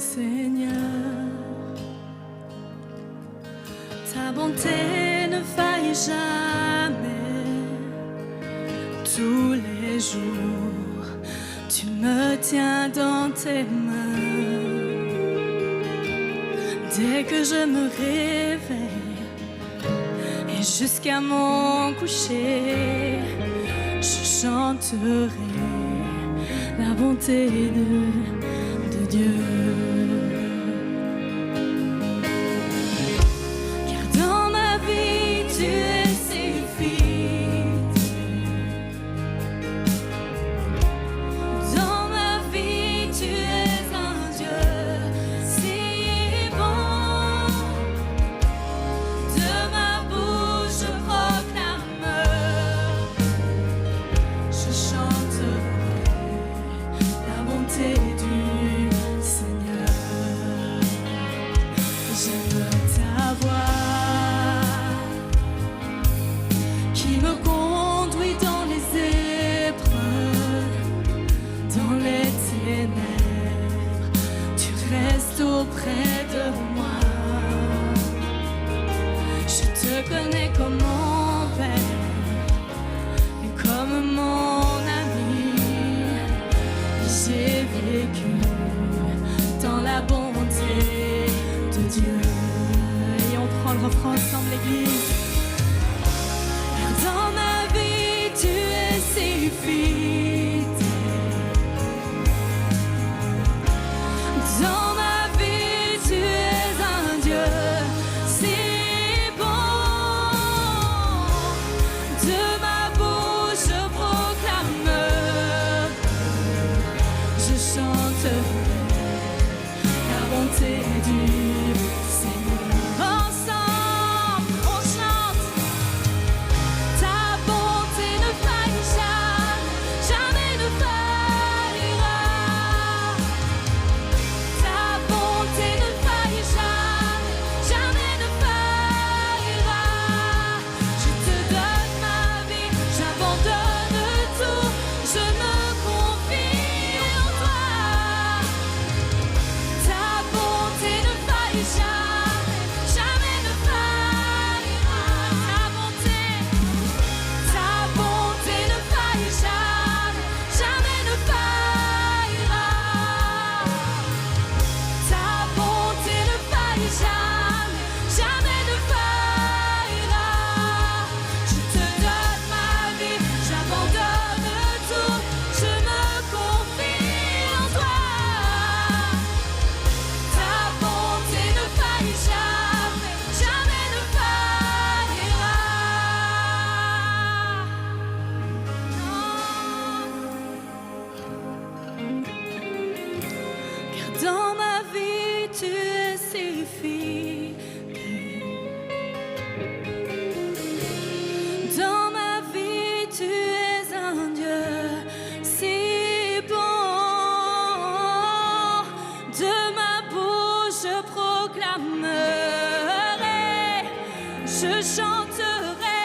Seigneur. Ta bonté ne faillit jamais. Tous les jours, tu me tiens dans tes mains. Dès que je me réveille et jusqu'à mon coucher, je chanterai la bonté de Dieu. Car dans ma vie, tu es si fidèle. Dans ma vie, tu es un Dieu si bon. De ma bouche, je proclame, je chanterai la bonté du Seigneur. J'aime ta voix qui me conduit dans les épreuves, dans les ténèbres. Tu restes auprès de moi. Je te connais comme mon Père et comme mon ami. J'ai vécu dans la bonté de Dieu. Et on prend le refrain ensemble, l'église. Car dans ma vie, tu es si fidèle. Dans ma vie, tu es un Dieu si bon. De ma bouche, je proclame, je chanterai la bonté du Seigneur. Ensemble, on chante. Ta bonté ne faillit jamais, jamais ne faillira. Ta bonté ne faillit jamais, jamais ne faillira. Je te donne ma vie, j'abandonne tout, je me confie en toi. Ta bonté ne faillit jamais, jamais ne faillira. Ta bonté ne faillit jamais, jamais ne faillira. Ta bonté ne faillit jamais, jamais ne faillira. Je te donne ma vie, j'abandonne tout, je me confie en toi. Ta bonté ne faillit jamais, jamais ne faillira. Car dans ma vie, tu es si fidèle. Dans ma vie, tu es un Dieu si bon. De ma bouche, je proclamerai, je chanterai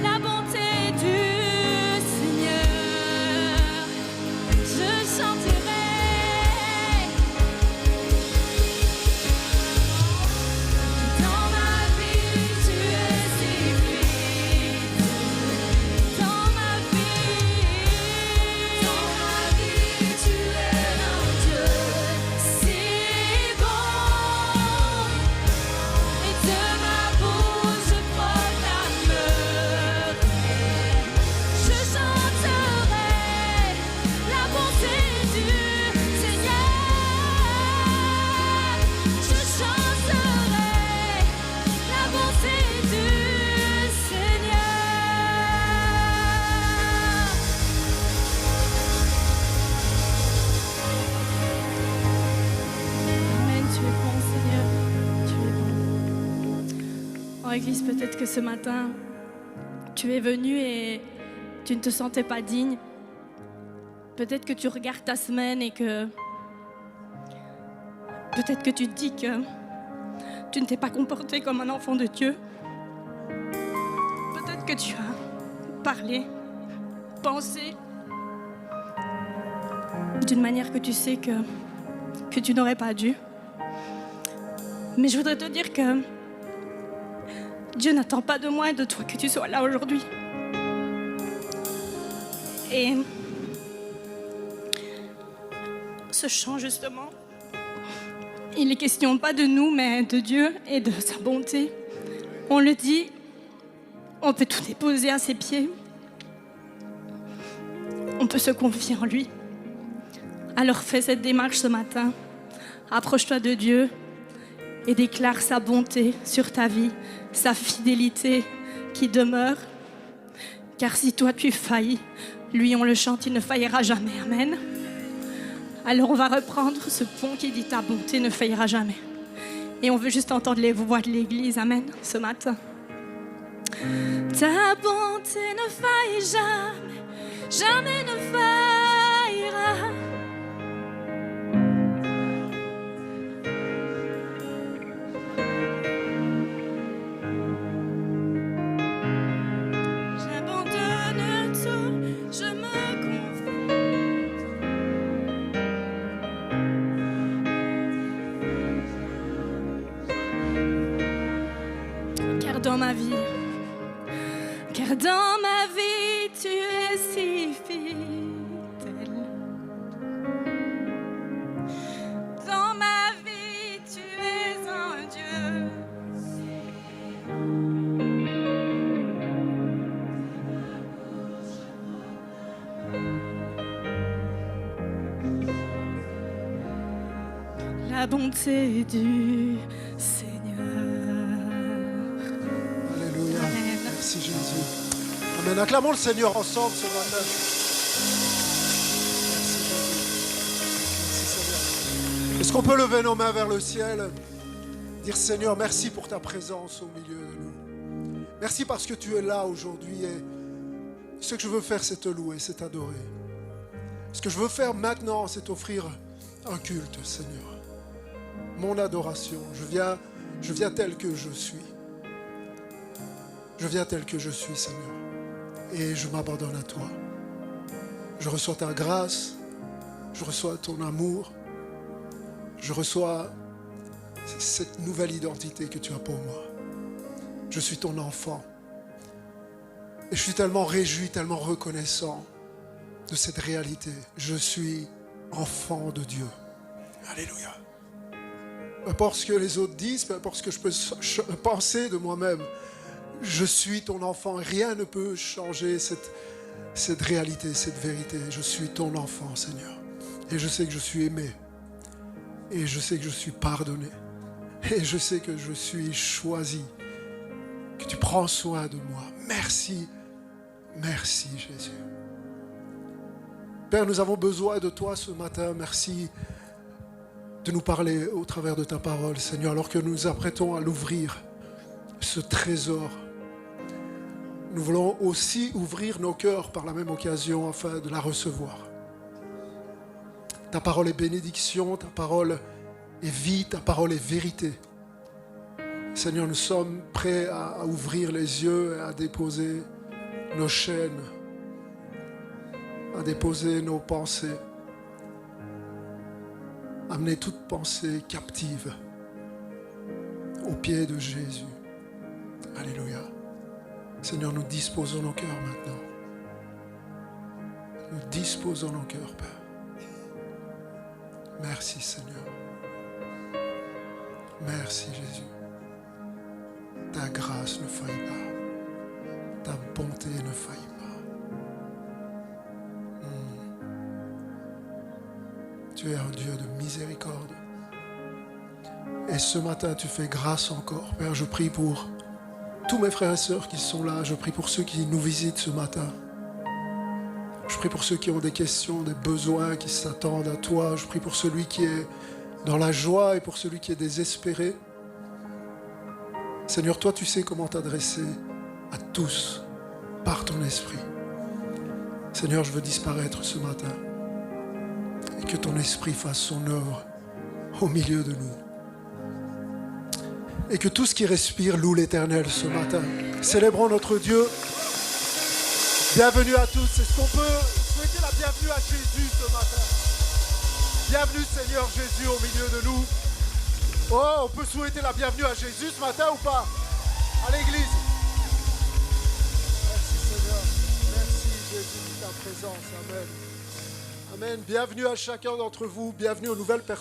la bonté du Seigneur. Je chanterai. Dans ma vie, tu es si fidèle. Dans ma vie, tu es un Dieu si bon. Et de ma bouche, je proclamerai, je chanterai la bonté du Seigneur. Je chanterai la bonté du Seigneur. Amen, tu es bon, Seigneur, tu es bon. Oh, Église, peut-être que ce matin, tu es venu et tu ne te sentais pas digne. Peut-être que tu regardes ta semaine et que peut-être que tu te dis que tu ne t'es pas comporté comme un enfant de Dieu. Peut-être que tu as parlé, pensé d'une manière que tu sais que que tu n'aurais pas dû. Mais je voudrais te dire que Dieu n'attend pas de moi et de toi que tu sois là aujourd'hui. Et ce chant, justement, il est question pas de nous, mais de Dieu et de sa bonté. On le dit, on peut tout déposer à ses pieds. On peut se confier en lui. Alors fais cette démarche ce matin. Approche-toi de Dieu et déclare sa bonté sur ta vie, sa fidélité qui demeure. Car si toi tu faillis, lui on le chante, il ne faillira jamais. Amen. Alors on va reprendre ce pont qui dit ta bonté ne faillira jamais. Et on veut juste entendre les voix de l'église, amen, ce matin. Ta bonté ne faillit jamais, jamais ne faillira. J'abandonne tout, je me confie. Car dans ma vie, tu es si fidèle. Dans ma vie, tu es un Dieu. La bonté du Seigneur. Alléluia. Amen. Merci Jésus. Amen. Acclamons le Seigneur ensemble ce matin. Merci Jésus. Merci Seigneur. Est-ce qu'on peut lever nos mains vers le ciel? Dire Seigneur, merci pour ta présence au milieu de nous. Merci parce que tu es là aujourd'hui et ce que je veux faire c'est te louer, c'est t'adorer. Ce que je veux faire maintenant c'est t'offrir un culte Seigneur. Mon adoration. Je viens tel que je suis. Je viens tel que je suis Seigneur. Et je m'abandonne à toi. Je reçois ta grâce, je reçois ton amour, je reçois cette nouvelle identité que tu as pour moi. Je suis ton enfant. Et je suis tellement réjoui, tellement reconnaissant de cette réalité. Je suis enfant de Dieu. Alléluia. Peu importe ce que les autres disent, peu importe ce que je peux penser de moi-même, je suis ton enfant. Rien ne peut changer cette réalité, cette vérité. Je suis ton enfant, Seigneur. Et je sais que je suis aimé. Et je sais que je suis pardonné. Et je sais que je suis choisi. Que tu prends soin de moi. Merci. Merci, Jésus. Père, nous avons besoin de toi ce matin. Merci de nous parler au travers de ta parole, Seigneur, alors que nous nous apprêtons à l'ouvrir, ce trésor. Nous voulons aussi ouvrir nos cœurs par la même occasion afin de la recevoir. Ta parole est bénédiction, ta parole est vie, ta parole est vérité. Seigneur, nous sommes prêts à ouvrir les yeux et à déposer nos chaînes, à déposer nos pensées, amener toute pensée captive aux pieds de Jésus. Alléluia. Seigneur, nous disposons nos cœurs maintenant. Nous disposons nos cœurs, Père. Merci, Seigneur. Merci, Jésus. Ta grâce ne faillit pas. Ta bonté ne faillit pas. Tu es un Dieu de miséricorde. Et ce matin, tu fais grâce encore. Père, je prie pour tous mes frères et sœurs qui sont là. Je prie pour ceux qui nous visitent ce matin. Je prie pour ceux qui ont des questions, des besoins, qui s'attendent à toi. Je prie pour celui qui est dans la joie et pour celui qui est désespéré. Seigneur, toi, tu sais comment t'adresser à tous par ton esprit. Seigneur, je veux disparaître ce matin et que ton esprit fasse son œuvre au milieu de nous. Et que tout ce qui respire loue l'Éternel ce matin. Célébrons notre Dieu. Bienvenue à tous. Est-ce qu'on peut souhaiter la bienvenue à Jésus ce matin? Bienvenue Seigneur Jésus au milieu de nous. Oh, on peut souhaiter la bienvenue à Jésus ce matin ou pas? À l'église. Merci Seigneur. Merci Jésus de ta présence. Amen. Amen. Bienvenue à chacun d'entre vous. Bienvenue aux nouvelles personnes.